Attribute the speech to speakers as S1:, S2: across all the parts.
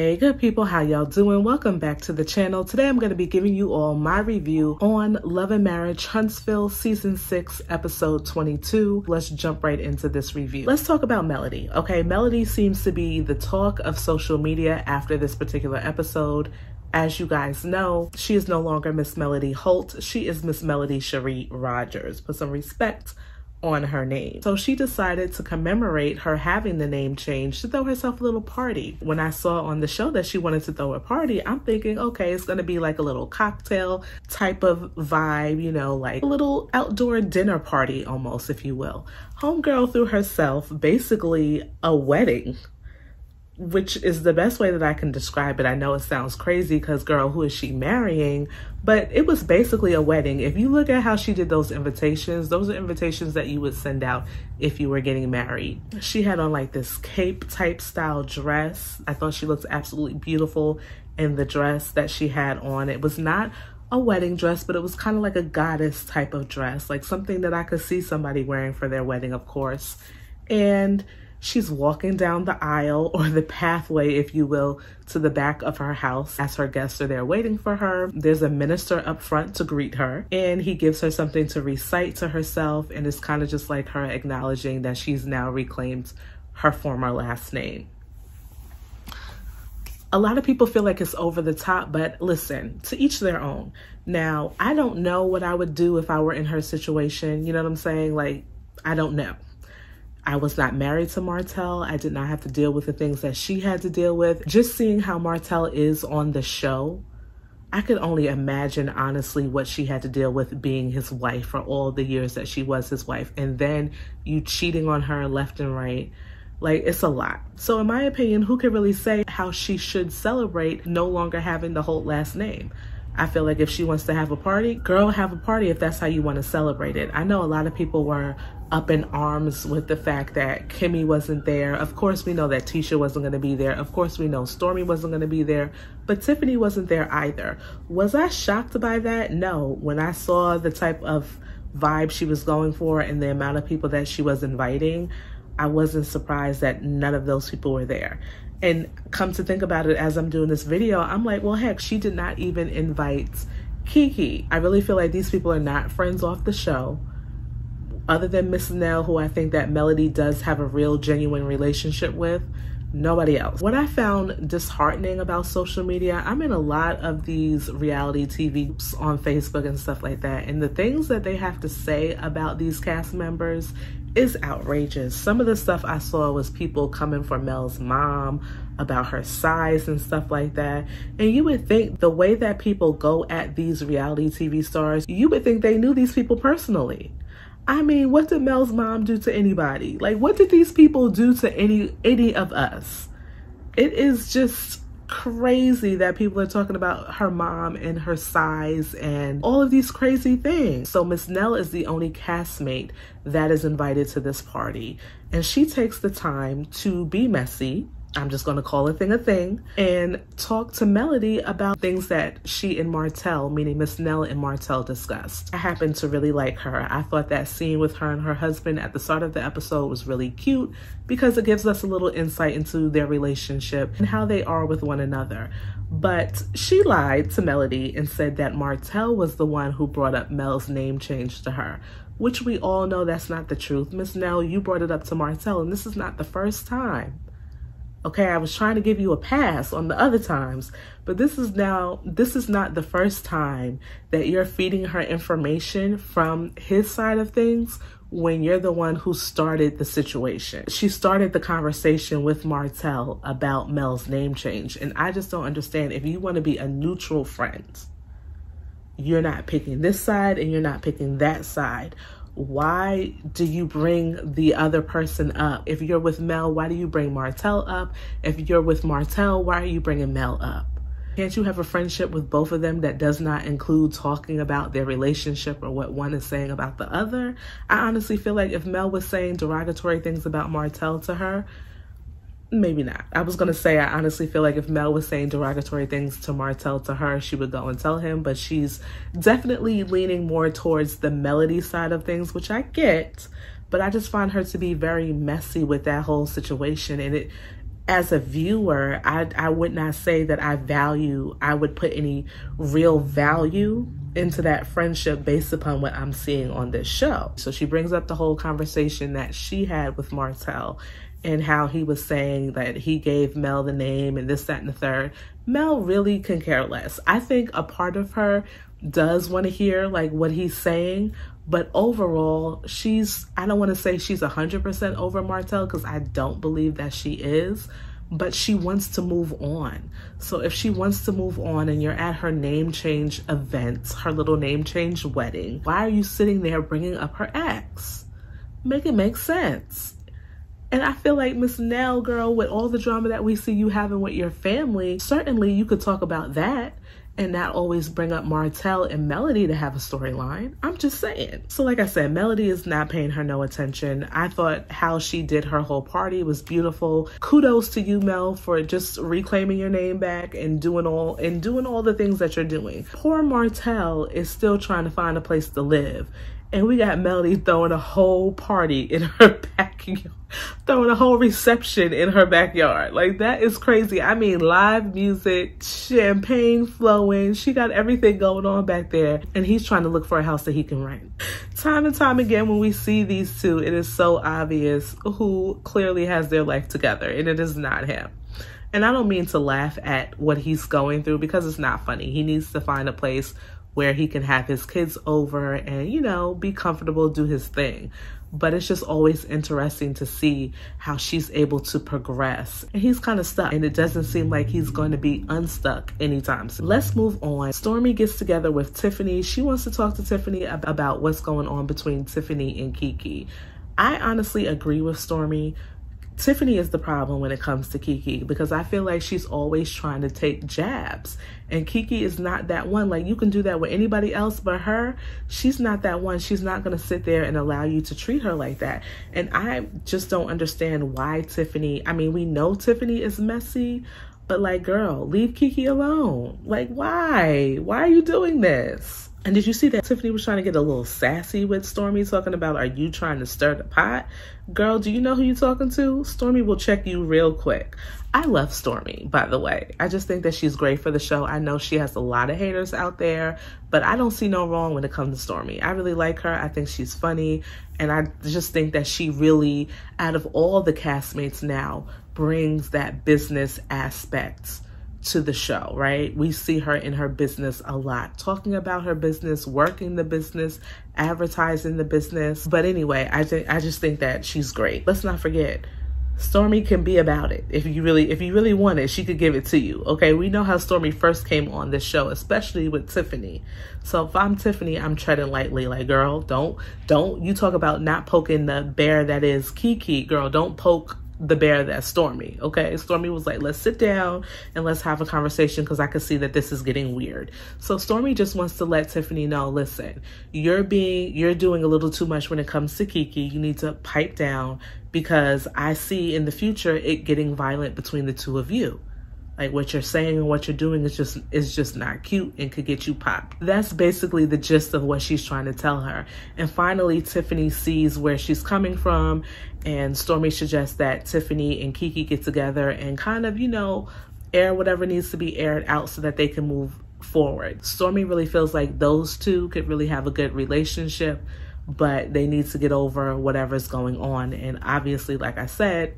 S1: Hey good people, how y'all doing? Welcome back to the channel. Today I'm going to be giving you all my review on Love and Marriage Huntsville season 6 episode 22. Let's jump right into this review. Let's talk about Melody. Okay, Melody seems to be the talk of social media after this particular episode. As you guys know, she is no longer Miss Melody Holt. She is Miss Melody Shari Rogers. Put some respect on her name. So she decided to commemorate her having the name change to throw herself a little party. When I saw on the show that she wanted to throw a party, I'm thinking, okay, it's gonna be like a little cocktail type of vibe, you know, like a little outdoor dinner party almost, if you will. Homegirl threw herself basically a wedding, which is the best way that I can describe it. I know it sounds crazy because, girl, who is she marrying? But it was basically a wedding. If you look at how she did those are invitations that you would send out if you were getting married. She had on like this cape type style dress. I thought she looked absolutely beautiful in the dress that she had on. It was not a wedding dress, but it was kind of like a goddess type of dress, like something that I could see somebody wearing for their wedding, of course. And she's walking down the aisle, or the pathway, if you will, to the back of her house as her guests are there waiting for her. There's a minister up front to greet her, and he gives her something to recite to herself, and it's kind of just like her acknowledging that she's now reclaimed her former last name. A lot of people feel like it's over the top, but listen, to each their own. Now, I don't know what I would do if I were in her situation. You know what I'm saying? Like, I don't know. I was not married to Martell. I did not have to deal with the things that she had to deal with. Just seeing how Martell is on the show, I could only imagine, honestly, what she had to deal with being his wife for all the years that she was his wife. And then you cheating on her left and right. Like, it's a lot. So in my opinion, who can really say how she should celebrate no longer having the Holt last name? I feel like if she wants to have a party, girl, have a party if that's how you want to celebrate it. I know a lot of people were up in arms with the fact that Kimmy wasn't there. Of course, we know that Tisha wasn't going to be there. Of course, we know Stormi wasn't going to be there, but Tiffany wasn't there either. Was I shocked by that? No. When I saw the type of vibe she was going for and the amount of people that she was inviting, I wasn't surprised that none of those people were there. And come to think about it, as I'm doing this video, I'm like, well, heck, she did not even invite Keke. I really feel like these people are not friends off the show. Other than Miss Nell, who I think that Melody does have a real genuine relationship with, nobody else. What I found disheartening about social media, I'm in a lot of these reality TV groups on Facebook and stuff like that, and the things that they have to say about these cast members is outrageous. Some of the stuff I saw was people coming for Mel's mom about her size and stuff like that. And you would think the way that people go at these reality TV stars, you would think they knew these people personally. I mean, what did Mel's mom do to anybody? Like, what did these people do to any of us? It is just crazy that people are talking about her mom and her size and all of these crazy things. So Miss Nell is the only castmate that is invited to this party, and she takes the time to be messy. I'm just going to call a thing, and talk to Melody about things that she and Martell, meaning Miss Nell and Martell, discussed. I happen to really like her. I thought that scene with her and her husband at the start of the episode was really cute because it gives us a little insight into their relationship and how they are with one another. But she lied to Melody and said that Martell was the one who brought up Mel's name change to her, which we all know that's not the truth. Miss Nell, you brought it up to Martell, and this is not the first time. Okay, I was trying to give you a pass on the other times, but this is not the first time that you're feeding her information from his side of things when you're the one who started the situation. She started the conversation with Martell about Mel's name change, and I just don't understand. If you want to be a neutral friend, you're not picking this side and you're not picking that side. Why do you bring the other person up? If you're with Mel, why do you bring Martell up? If you're with Martell, why are you bringing Mel up? Can't you have a friendship with both of them that does not include talking about their relationship or what one is saying about the other? I honestly feel like if Mel was saying derogatory things about Martell to her, maybe not. I was going to say, I honestly feel like if Mel was saying derogatory things to Martell to her, she would go and tell him, but she's definitely leaning more towards the Melody side of things, which I get, but I just find her to be very messy with that whole situation. And as a viewer, I would not say that I would put any real value into that friendship based upon what I'm seeing on this show. So she brings up the whole conversation that she had with Martell and how he was saying that he gave Mel the name and this, that, and the third. Mel really can care less. I think a part of her does want to hear like what he's saying, but overall, I don't want to say she's 100% over Martell, because I don't believe that she is, but she wants to move on. So if she wants to move on and you're at her name change event, her little name change wedding, why are you sitting there bringing up her ex? Make it make sense. And I feel like Miss Nell, girl, with all the drama that we see you having with your family, certainly you could talk about that and not always bring up Martell and Melody to have a storyline. I'm just saying. So like I said, Melody is not paying her no attention. I thought how she did her whole party was beautiful. Kudos to you, Mel, for just reclaiming your name back and doing all the things that you're doing. Poor Martell is still trying to find a place to live. And we got Melody throwing a whole party in her backyard, throwing a whole reception in her backyard. Like, that is crazy. I mean, live music, champagne flowing. She got everything going on back there. And he's trying to look for a house that he can rent. Time and time again, when we see these two, it is so obvious who clearly has their life together. And it is not him. And I don't mean to laugh at what he's going through, because it's not funny. He needs to find a place where he can have his kids over and, you know, be comfortable, do his thing. But it's just always interesting to see how she's able to progress. And he's kind of stuck, and it doesn't seem like he's going to be unstuck anytime soon. Let's move on. Stormi gets together with Tiffany. She wants to talk to Tiffany about what's going on between Tiffany and Keke. I honestly agree with Stormi. Tiffany is the problem when it comes to Keke, because I feel like she's always trying to take jabs, and Keke is not that one. Like, you can do that with anybody else, but her, she's not that one. She's not going to sit there and allow you to treat her like that. And I just don't understand why Tiffany, I mean, we know Tiffany is messy, but like, girl, leave Keke alone. Like, why are you doing this? And did you see that Tiffany was trying to get a little sassy with Stormi, talking about, are you trying to stir the pot? Girl, do you know who you're talking to? Stormi will check you real quick. I love Stormi, by the way. I just think that she's great for the show. I know she has a lot of haters out there, but I don't see no wrong when it comes to Stormi. I really like her. I think she's funny. And I just think that she really, out of all the castmates now, brings that business aspect to the show, right? We see her in her business a lot, talking about her business, working the business, advertising the business. But anyway, I just think that she's great. Let's not forget, Stormi can be about it. If you really want it, she could give it to you. Okay, we know how Stormi first came on this show, especially with Tiffany. So if I'm Tiffany, I'm treading lightly. Like, girl, don't you talk about not poking the bear that is Keke, girl. Don't poke the bear that's Stormi. Okay, Stormi was like, let's sit down and let's have a conversation, because I can see that this is getting weird. So Stormi just wants to let Tiffany know, listen, you're doing a little too much when it comes to Keke. You need to pipe down, because I see in the future it getting violent between the two of you. Like, what you're saying and what you're doing is just not cute and could get you popped. That's basically the gist of what she's trying to tell her. And finally, Tiffany sees where she's coming from, and Stormi suggests that Tiffany and Keke get together and kind of, you know, air whatever needs to be aired out so that they can move forward. Stormi really feels like those two could really have a good relationship, but they need to get over whatever's going on. And obviously, like I said,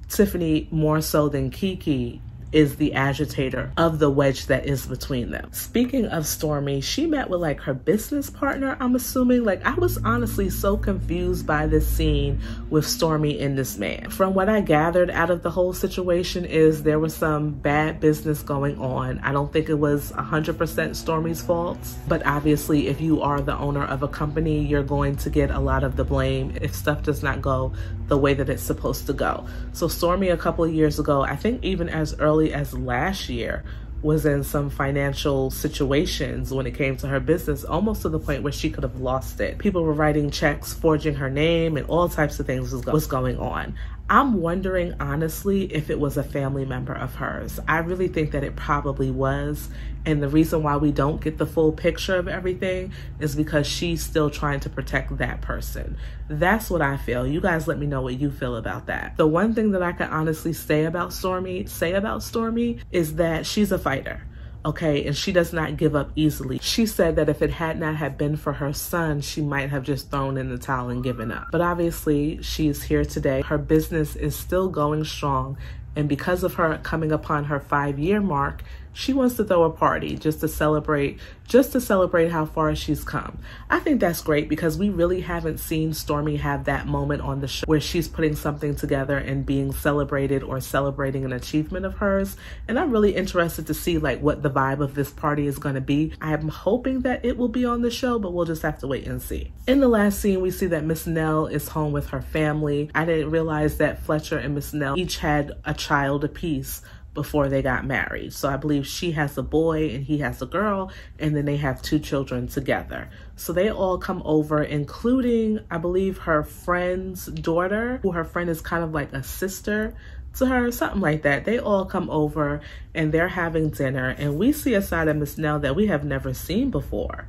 S1: Tiffany, more so than Keke, is the agitator of the wedge that is between them. Speaking of Stormi, she met with like her business partner, I'm assuming. Like, I was honestly so confused by this scene with Stormi and this man. From what I gathered out of the whole situation is there was some bad business going on. I don't think it was 100% Stormi's fault, but obviously if you are the owner of a company, you're going to get a lot of the blame if stuff does not go the way that it's supposed to go. So Stormi, a couple of years ago, I think even as early as last year, was in some financial situations when it came to her business, almost to the point where she could have lost it. People were writing checks, forging her name, and all types of things was going on. I'm wondering, honestly, if it was a family member of hers. I really think that it probably was. And the reason why we don't get the full picture of everything is because she's still trying to protect that person. That's what I feel. You guys let me know what you feel about that. The one thing that I can honestly say about Stormi is that she's a fighter. Okay, and she does not give up easily. She said that if it had not have been for her son, she might have just thrown in the towel and given up. But obviously, she's here today. Her business is still going strong. And because of her coming upon her 5-year mark, she wants to throw a party just to celebrate how far she's come. I think that's great because we really haven't seen Stormi have that moment on the show where she's putting something together and being celebrated or celebrating an achievement of hers. And I'm really interested to see like what the vibe of this party is going to be. I'm hoping that it will be on the show, but we'll just have to wait and see. In the last scene, we see that Miss Nell is home with her family. I didn't realize that Fletcher and Miss Nell each had a child apiece before they got married. So I believe she has a boy and he has a girl, and then they have 2 children together. So they all come over, including, I believe, her friend's daughter, who her friend is kind of like a sister to her, something like that. They all come over and they're having dinner, and we see a side of Miss Nell that we have never seen before.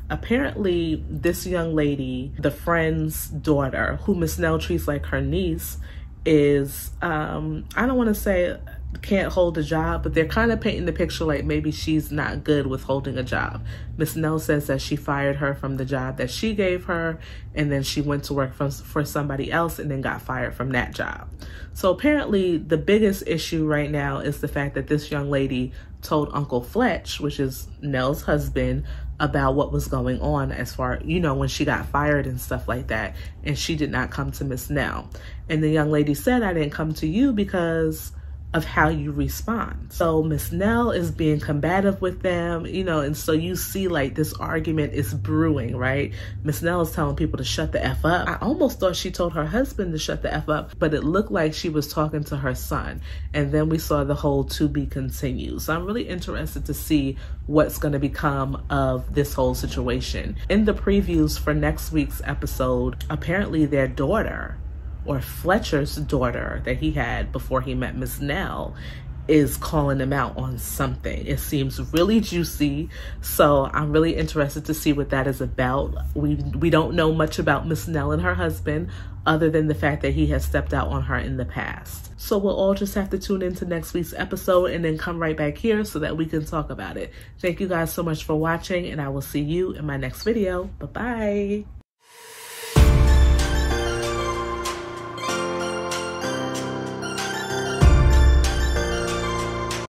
S1: Apparently, this young lady, the friend's daughter, who Miss Nell treats like her niece, is, I don't want to say can't hold a job, but they're kind of painting the picture like maybe she's not good with holding a job. Miss Nell says that she fired her from the job that she gave her, and then she went to work for somebody else and then got fired from that job. So apparently the biggest issue right now is the fact that this young lady told Uncle Fletch, which is Nell's husband, about what was going on as far, you know, when she got fired and stuff like that, and she did not come to Miss Nell. And the young lady said, I didn't come to you because of how you respond. So Miss Nell is being combative with them, you know, and so you see like this argument is brewing, right? Miss Nell is telling people to shut the F up. I almost thought she told her husband to shut the F up, but it looked like she was talking to her son. And then we saw the whole to be continued. So I'm really interested to see what's going to become of this whole situation. In the previews for next week's episode, apparently their daughter, or Fletcher's daughter that he had before he met Miss Nell, is calling him out on something. It seems really juicy, so I'm really interested to see what that is about. We don't know much about Miss Nell and her husband other than the fact that he has stepped out on her in the past. So we'll all just have to tune into next week's episode and then come right back here so that we can talk about it. Thank you guys so much for watching, and I will see you in my next video. Bye-bye.